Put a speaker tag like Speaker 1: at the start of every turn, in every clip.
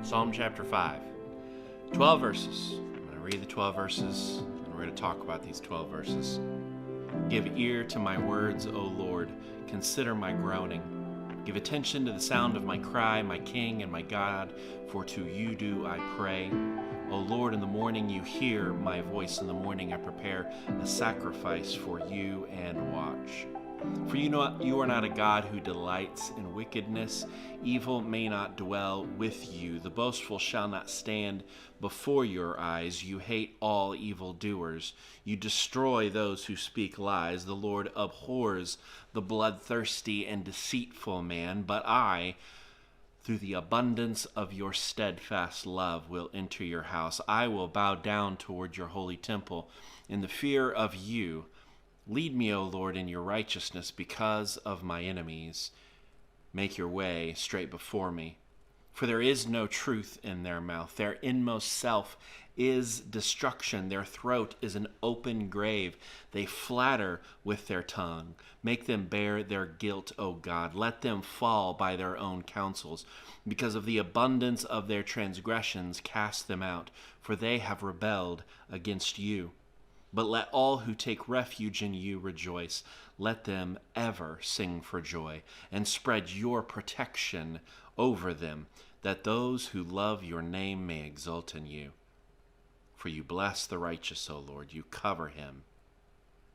Speaker 1: Psalm chapter 5. 12 verses. I'm going to read the 12 verses, and we're going to talk about these 12 verses. Give ear to my words, O Lord. Consider my groaning. Give attention to the sound of my cry, my King and my God, for to you do I pray. O Lord, in the morning you hear my voice. In the morning I prepare a sacrifice for you and watch. For you are not a God who delights in wickedness. Evil may not dwell with you. The boastful shall not stand before your eyes. You hate all evildoers. You destroy those who speak lies. The Lord abhors the bloodthirsty and deceitful man. But I, through the abundance of your steadfast love, will enter your house. I will bow down toward your holy temple. In the fear of you, lead me, O Lord, in your righteousness because of my enemies. Make your way straight before me. For there is no truth in their mouth. Their inmost self is destruction. Their throat is an open grave. They flatter with their tongue. Make them bear their guilt, O God. Let them fall by their own counsels. Because of the abundance of their transgressions, cast them out, for they have rebelled against you. But let all who take refuge in you rejoice. Let them ever sing for joy, and spread your protection over them, that those who love your name may exult in you. For you bless the righteous, O Lord. You cover him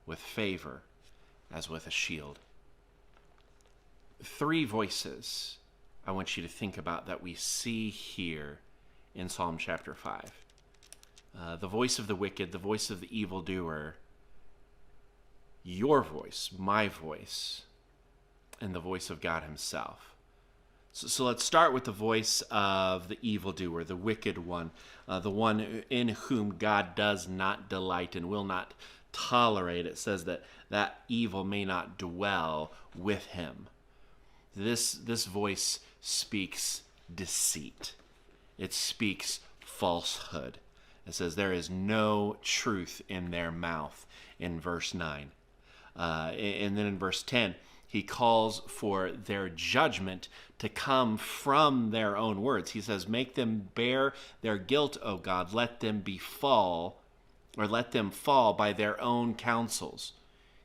Speaker 1: with favor as with a shield. 3 voices I want you to think about that we see here in Psalm chapter 5. The voice of the wicked, the voice of the evildoer, your voice, my voice, and the voice of God himself. So let's start with the voice of the evildoer, the wicked one, the one in whom God does not delight and will not tolerate. It says that evil may not dwell with him. This voice speaks deceit. It speaks falsehood. It says there is no truth in their mouth in verse 9. And then in verse 10, he calls for their judgment to come from their own words. He says, make them bear their guilt, O God. Let them fall by their own counsels.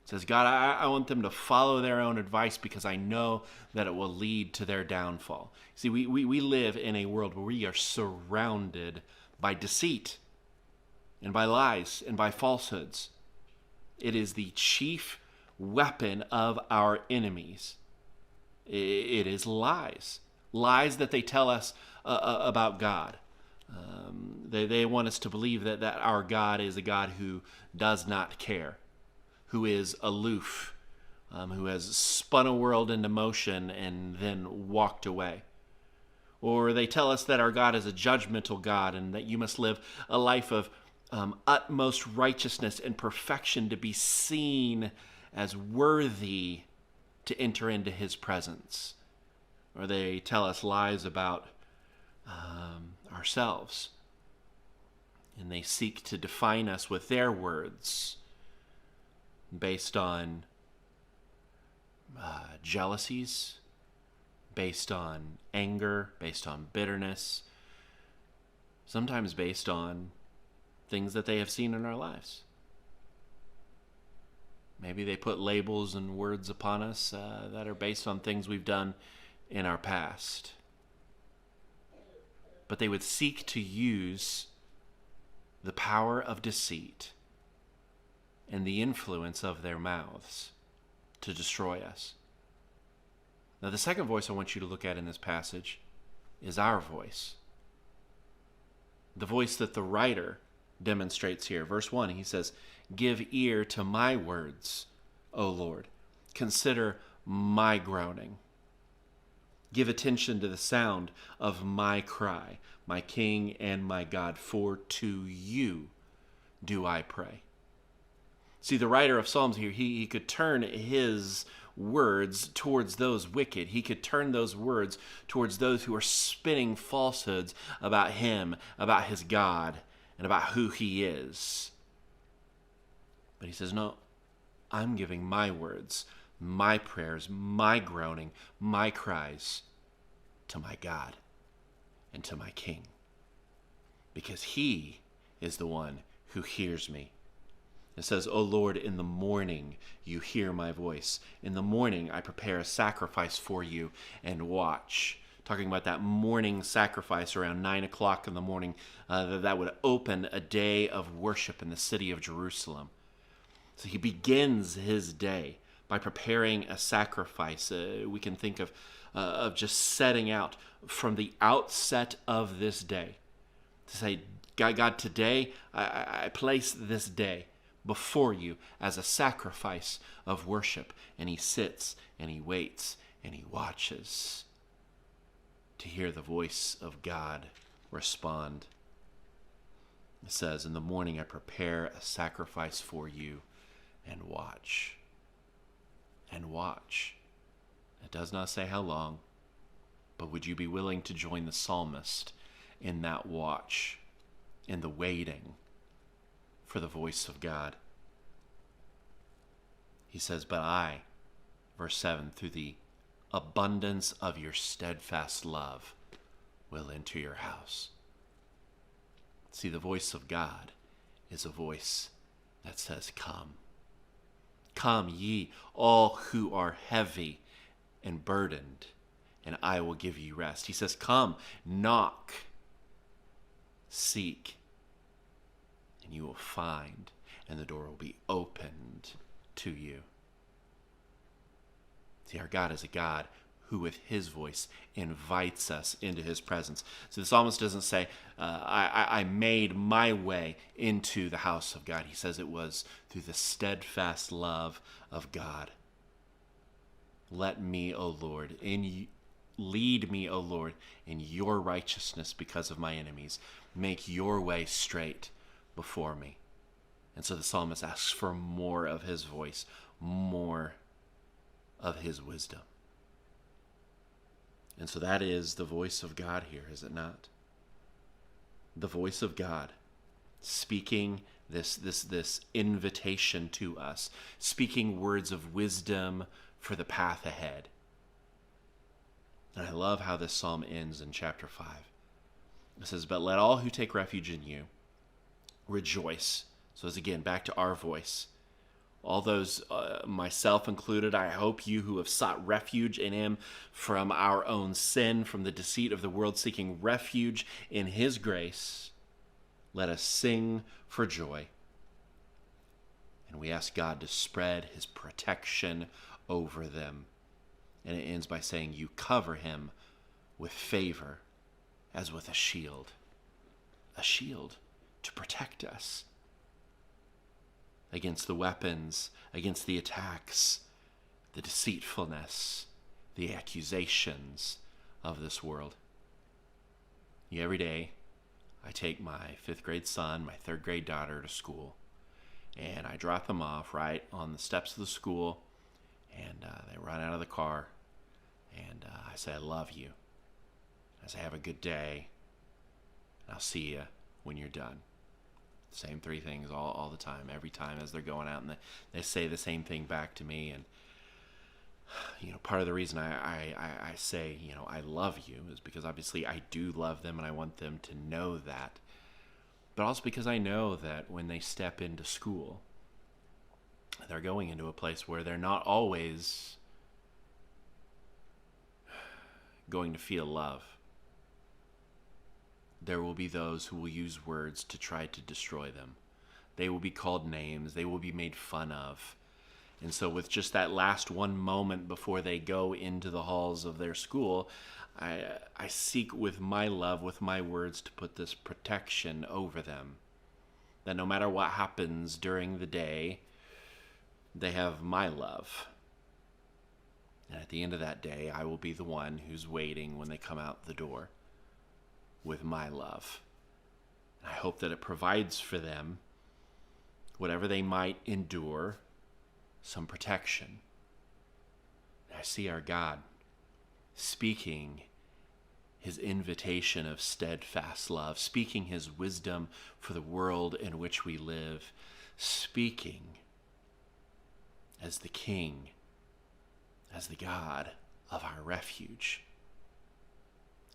Speaker 1: He says, God, I want them to follow their own advice because I know that it will lead to their downfall. See, we live in a world where we are surrounded by deceit and by lies and by falsehoods. It is the chief weapon of our enemies. It is lies. Lies that they tell us about God. They want us to believe that our God is a God who does not care, who is aloof, who has spun a world into motion and then walked away. Or they tell us that our God is a judgmental God and that you must live a life of utmost righteousness and perfection to be seen as worthy to enter into his presence. Or they tell us lies about ourselves. And they seek to define us with their words based on jealousies, based on anger, based on bitterness, sometimes based on things that they have seen in our lives. Maybe they put labels and words upon us that are based on things we've done in our past. But they would seek to use the power of deceit and the influence of their mouths to destroy us. Now, the second voice I want you to look at in this passage is our voice. The voice that the writer demonstrates here. Verse 1, he says, give ear to my words, O Lord. Consider my groaning. Give attention to the sound of my cry, my King and my God, for to you do I pray. See, the writer of Psalms here, he could turn his words towards those wicked. He could turn those words towards those who are spinning falsehoods about him, about his God, and about who he is. But he says, no, I'm giving my words, my prayers, my groaning, my cries to my God. and to my King, because he is the one who hears me. It says, O Lord, in the morning you hear my voice. In the morning I prepare a sacrifice for you and watch. Talking about that morning sacrifice around 9 o'clock in the morning, that would open a day of worship in the city of Jerusalem. So he begins his day by preparing a sacrifice. We can think of just setting out from the outset of this day to say, God, today I place this day before you as a sacrifice of worship. And he sits and he waits and he watches to hear the voice of God respond. It says, in the morning I prepare a sacrifice for you and watch. And watch. It does not say how long, but would you be willing to join the psalmist in that watch, in the waiting for the voice of God? He says, but I, verse 7, through the abundance of your steadfast love, will enter your house. See, the voice of God is a voice that says, come. Come, ye all who are heavy and burdened, and I will give you rest. He says, come, knock, seek, and you will find, and the door will be opened to you. See, our God is a God who with his voice invites us into his presence. So the psalmist doesn't say, I made my way into the house of God. He says it was through the steadfast love of God. Let me, O Lord, lead me, O Lord, in your righteousness because of my enemies. Make your way straight before me. And so the psalmist asks for more of his voice, more of his wisdom. And so that is the voice of God here, is it not? The voice of God speaking this invitation to us, speaking words of wisdom for the path ahead. And I love how this psalm ends in chapter 5. It says, but let all who take refuge in you rejoice. So as again, back to our voice. All those, myself included, I hope you who have sought refuge in him from our own sin, from the deceit of the world, seeking refuge in his grace, let us sing for joy. And we ask God to spread his protection over them. And it ends by saying, you cover him with favor as with a shield to protect us against the weapons, against the attacks, the deceitfulness, the accusations of this world. Every day, I take my 5th grade son, my 3rd grade daughter to school, and I drop them off right on the steps of the school, and they run out of the car, and I say, I love you. I say, have a good day, and I'll see you when you're done. Same 3 things all the time, every time as they're going out, and they say the same thing back to me. And part of the reason I say I love you is because obviously I do love them and I want them to know that, but also because I know that when they step into school, they're going into a place where they're not always going to feel love. There will be those who will use words to try to destroy them. They will be called names. They will be made fun of. And so with just that last one moment before they go into the halls of their school, I seek with my love, with my words, to put this protection over them. That no matter what happens during the day, they have my love. And at the end of that day, I will be the one who's waiting when they come out the door with my love. I hope that it provides for them, whatever they might endure, some protection. I see our God speaking his invitation of steadfast love, speaking his wisdom for the world in which we live, speaking as the King, as the God of our refuge.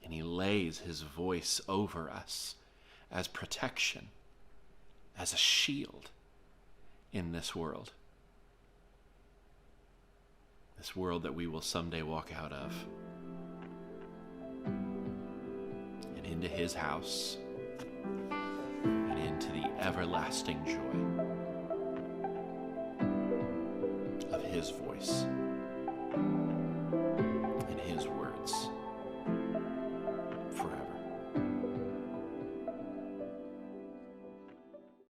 Speaker 1: And he lays his voice over us as protection, as a shield in this world. This world that we will someday walk out of and into his house and into the everlasting joy of his voice.